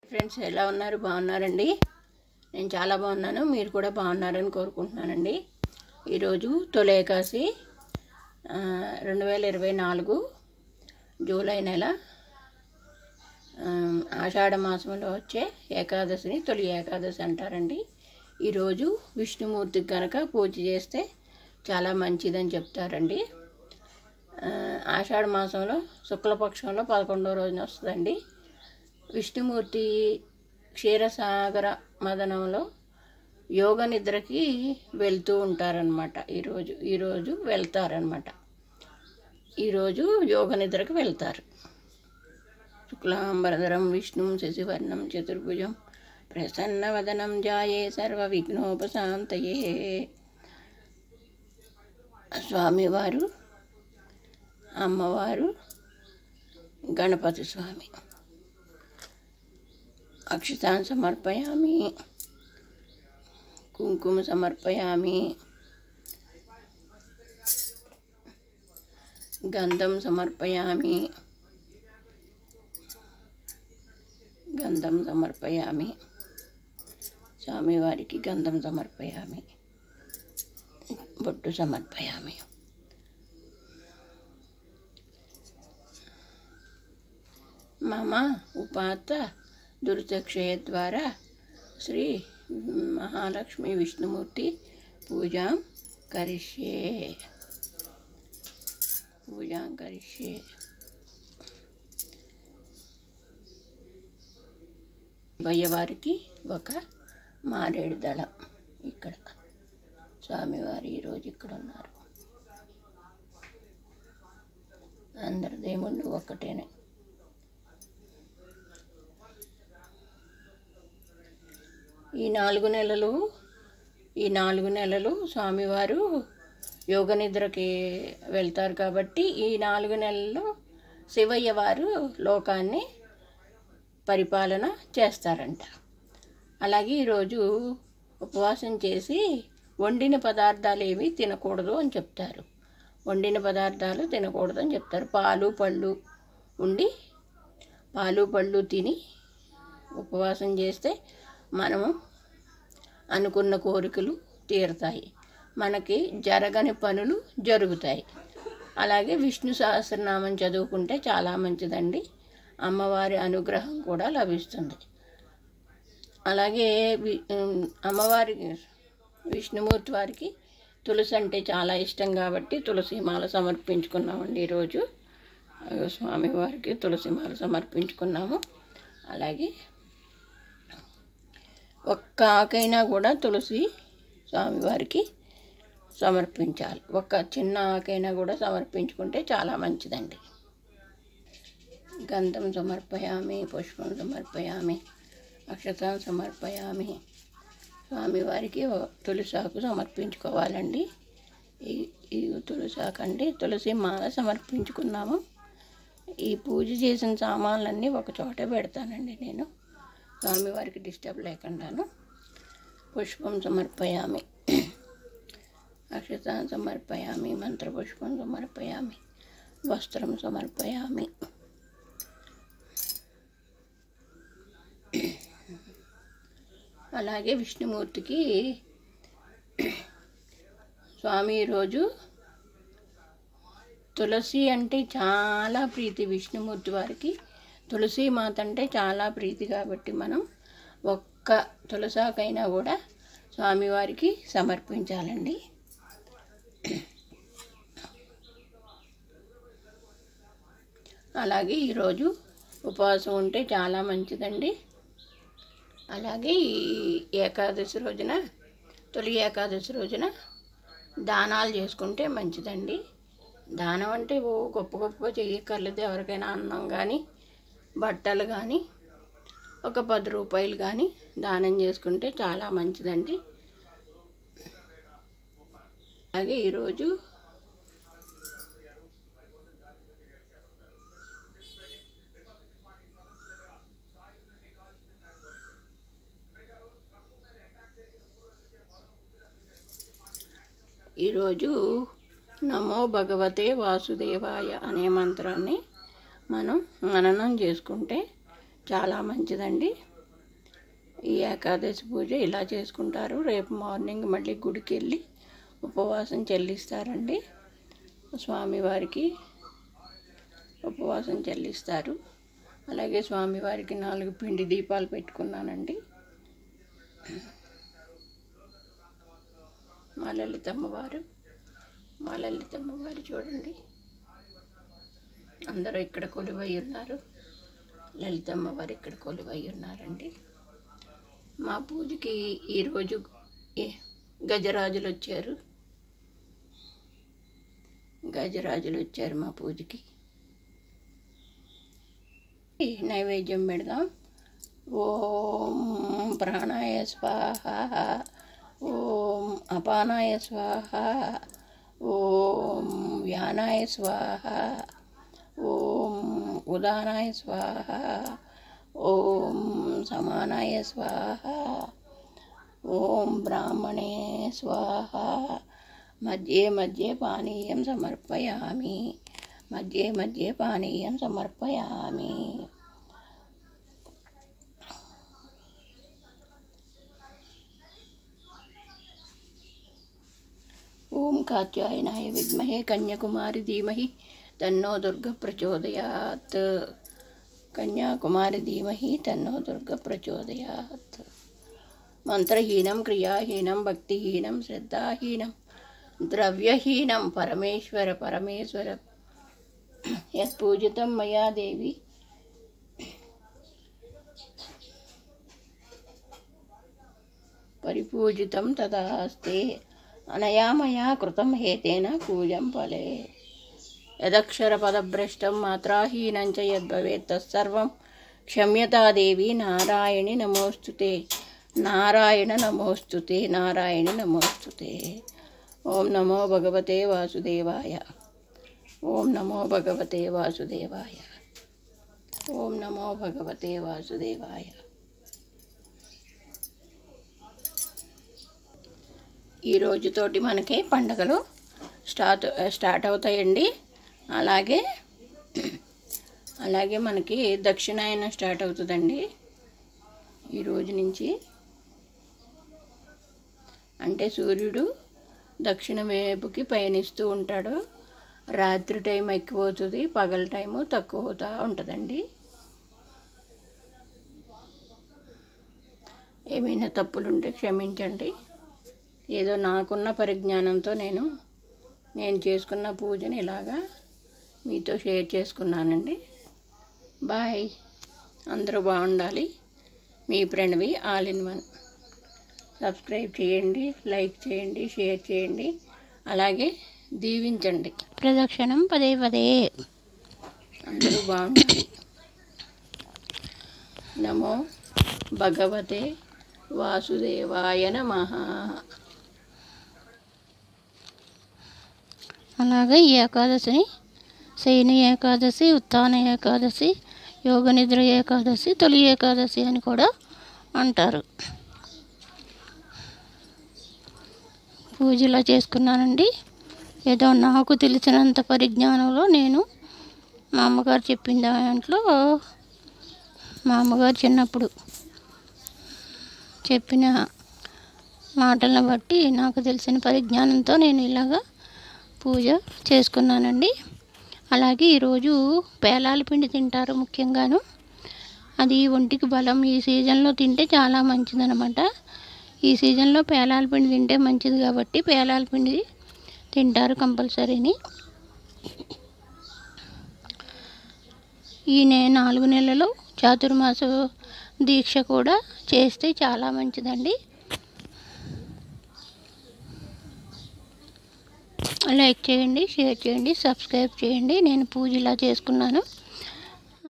Friends ఎలా ఉన్నారు? బాగున్నారండి? నేను చాలా బాగున్నాను. మీరు కూడా బాగున్నారని కోరుకుంటున్నానండి. ఈరోజు తొలి ఏకాదశి 2024 జూలై నెల ఆషాఢ మాసంలో వచ్చే ఏకాదశిని తొలి ఏకాదశి అంటారండి. ఈరోజు విష్ణుమూర్తికి కనుక పూజ చేస్తే చాలా మంచిదని చెప్తారండి. ఆషాఢ మాసంలో శుక్లపక్షంలో 11వ రోజున వస్తుందండి. విష్ణుమూర్తి క్షీరసాగర మదనంలో యోగ నిద్రకి వెళ్తూ ఉంటారనమాట. ఈరోజు వెళ్తారనమాట. ఈరోజు యోగ నిద్రకి వెళ్తారు. శుక్లాంబరధరం విష్ణుం శశివర్ణం చతుర్భుజం ప్రసన్నవదనం ధ్యాయే సర్వ విఘ్నోపశాంతయే. స్వామివారు, అమ్మవారు, గణపతి స్వామి. అక్షతాన్ సమర్పయామి, కుంకుమ సమర్పయామి, గంధం సమర్పయామి, స్వామివారికి గంధం సమర్పయామి, బొట్టు సమర్పయామి. మమ ఉపాత దుర్చక్షయ ద్వారా శ్రీ మహాలక్ష్మి విష్ణుమూర్తి పూజాం కరిష్యే. అయ్యవారికి ఒక మారేడు దళం. ఇక్కడ స్వామివారు ఈరోజు ఇక్కడ ఉన్నారు. అందరి దేవుళ్ళు ఒక్కటేనే. ఈ నాలుగు నెలలు స్వామివారు యోగ నిద్రకి వెళ్తారు కాబట్టి ఈ 4 నెలలు శివయ్య వారు లోకాన్ని పరిపాలన చేస్తారంట. అలాగే ఈరోజు ఉపవాసం చేసి వండిన పదార్థాలు ఏమీ తినకూడదు అని చెప్తారు. పాలు పళ్ళు తిని ఉపవాసం చేస్తే మనము అనుకున్న కోరికలు తీరుతాయి, మనకి జరగని పనులు జరుగుతాయి. అలాగే విష్ణు సహస్రనామం చదువుకుంటే చాలా మంచిదండి. అమ్మవారి అనుగ్రహం కూడా లభిస్తుంది. అలాగే అమ్మవారి విష్ణుమూర్తి వారికి తులసి అంటే చాలా ఇష్టం కాబట్టి తులసి మాల సమర్పించుకున్నామండి. ఈరోజు స్వామివారికి తులసి మాల సమర్పించుకున్నాము. అలాగే ఒక్క ఆకైనా కూడా తులసి స్వామివారికి సమర్పించాలి. ఒక్క చిన్న ఆకైనా కూడా సమర్పించుకుంటే చాలా మంచిదండి. గంధం సమర్పయామి, పుష్పం సమర్పయామి, అక్షతాం సమర్పయామి. స్వామివారికి తులసాకు సమర్పించుకోవాలండి. ఈ తులసాకండి తులసి మాల సమర్పించుకున్నాము. ఈ పూజ చేసిన సామాన్లన్నీ ఒక చోట పెడతానండి నేను, స్వామివారికి డిస్టర్బ్ లేకుండాను. పుష్పం సమర్పయామి, అక్షతాం సమర్పయామి, మంత్రపుష్పం సమర్పయామి, వస్త్రం సమర్పయామి. అలాగే విష్ణుమూర్తికి స్వామి ఈరోజు తులసి అంటే చాలా ప్రీతి. విష్ణుమూర్తి వారికి తులసి మాత అంటే చాలా ప్రీతి కాబట్టి మనం ఒక్క తులసాకైనా కూడా స్వామివారికి సమర్పించాలండి. అలాగే ఈరోజు ఉపవాసం ఉంటే చాలా మంచిదండి. అలాగే ఈ ఏకాదశి రోజున, తొలి ఏకాదశి రోజున దానాలు చేసుకుంటే మంచిదండి. దానం అంటే గొప్ప చేయక్కర్లేదు. ఎవరికైనా అన్నం కానీ, బట్టలు కానీ, ఒక 10 రూపాయలు కానీ దానం చేసుకుంటే చాలా మంచిదండి. అలాగే ఈరోజు నమో భగవతే వాసుదేవాయ అనే మంత్రాన్ని మనం మననం చేసుకుంటే చాలా మంచిదండి. ఈ ఏకాదశి పూజ ఇలా చేసుకుంటారు. రేపు మార్నింగ్ మళ్ళీ గుడికి వెళ్ళి ఉపవాసం చెల్లిస్తారండి. స్వామివారికి ఉపవాసం చెల్లిస్తారు. అలాగే స్వామివారికి 4 పిండి దీపాలు పెట్టుకున్నానండి. మా లలితమ్మవారు చూడండి, అందరూ ఇక్కడ కొలువై ఉన్నారు. లలితమ్మవారు ఇక్కడ కొలువై ఉన్నారండి. మా పూజకి ఈరోజు గజరాజులు వచ్చారు మా పూజకి. నైవేద్యం పెడదాం. ఓం ప్రాణాయ స్వాహ, ఓం అపానాయ స్వాహ, ఓం వ్యానాయ స్వాహ, ఓం ఉదానాయ స్వాహ, ఓం సమానాయ స్వాహ, ఓం బ్రాహ్మణే స్వాహ. మధ్యే మధ్యే పానీయం సమర్పయామి, మధ్యే పానీయం సమర్పయామి. ఓం కాత్యాయనాయ విద్మహే కన్యాకుమారి ధీమహి తన్నో దుర్గ ప్రచోదయాత్. కన్యాకుమారి ధీమహి తన్నో దుర్గ ప్రచోదయాత్. మంత్రహీనం క్రియాహీనం భక్తిహీనం శ్రద్ధాహీనం ద్రవ్యహీనం పరమేశ్వర యత్పూజితం మయా దేవి పరిపూజితం తదాస్తే. అనయా మయా కృతం హేతేన పూజం ఫలే. యదక్షరపదభ్రష్టం మాత్రాహీనం చ యద్భవేత్ తత్సర్వం క్షమ్యతా దేవి నారాయణి నమోస్తుతే. నారాయణ నమోస్తుతే, నారాయణి నమోస్తుతే. ఓం నమో భగవతే వాసుదేవాయ, ఓం నమో భగవతే వాసుదేవాయ, ఓం నమో భగవతే వాసుదేవాయ. ఈ రోజుతోటి మనకి పండుగలు స్టార్ట్ అవుతాయండి. అలాగే మనకి దక్షిణాయనం స్టార్ట్ అవుతుందండి ఈ రోజు నుంచి. అంటే సూర్యుడు దక్షిణ వైపుకి పయనిస్తూ ఉంటాడు. రాత్రి టైం ఎక్కువ అవుతుంది, పగల టైము తక్కువ అవుతూ ఉంటుందండి. ఏమైనా తప్పులుంటే క్షమించండి. ఏదో నాకున్న పరిజ్ఞానంతో నేను చేసుకున్న పూజని ఇలాగా మీతో షేర్ చేసుకున్నానండి. బాయ్. అందరూ బాగుండాలి. మీ Pranavi all in one. Subscribe చేయండి, లైక్ చేయండి, షేర్ చేయండి, అలాగే దీవించండి. ప్రదక్షిణం పదే పదే. అందరూ బాగుండాలి. నమో భగవతే వాసుదేవాయ నమః. అలాగే ఈ ఏకాదశిని శయని ఏకాదశి, ఉత్థాన ఏకాదశి, యోగ నిద్ర ఏకాదశి, తొలి ఏకాదశి అని కూడా అంటారు. పూజలా చేసుకున్నానండి. ఏదో నాకు తెలిసినంత పరిజ్ఞానంలో నేను మా అమ్మగారు చెప్పిన దాంట్లో, మా అమ్మగారు చిన్నప్పుడు చెప్పిన మాటలను బట్టి నాకు తెలిసిన పరిజ్ఞానంతో నేను ఇలాగా పూజ చేసుకున్నానండి. అలాగే ఈరోజు పేలాల పిండి తింటారు ముఖ్యంగాను. అది ఒంటికి బలం. ఈ సీజన్లో తింటే చాలా మంచిదన్నమాట. ఈ సీజన్లో పేలాల పిండి తింటే మంచిది కాబట్టి పేలాల పిండి తింటారు కంపల్సరీని. ఈ 4 నెలలు చాతుర్మాస దీక్ష కూడా చేస్తే చాలా మంచిదండి. లైక్ చేయండి, షేర్ చేయండి, సబ్స్క్రైబ్ చేయండి. నేను పూజ ఇలా చేసుకున్నాను.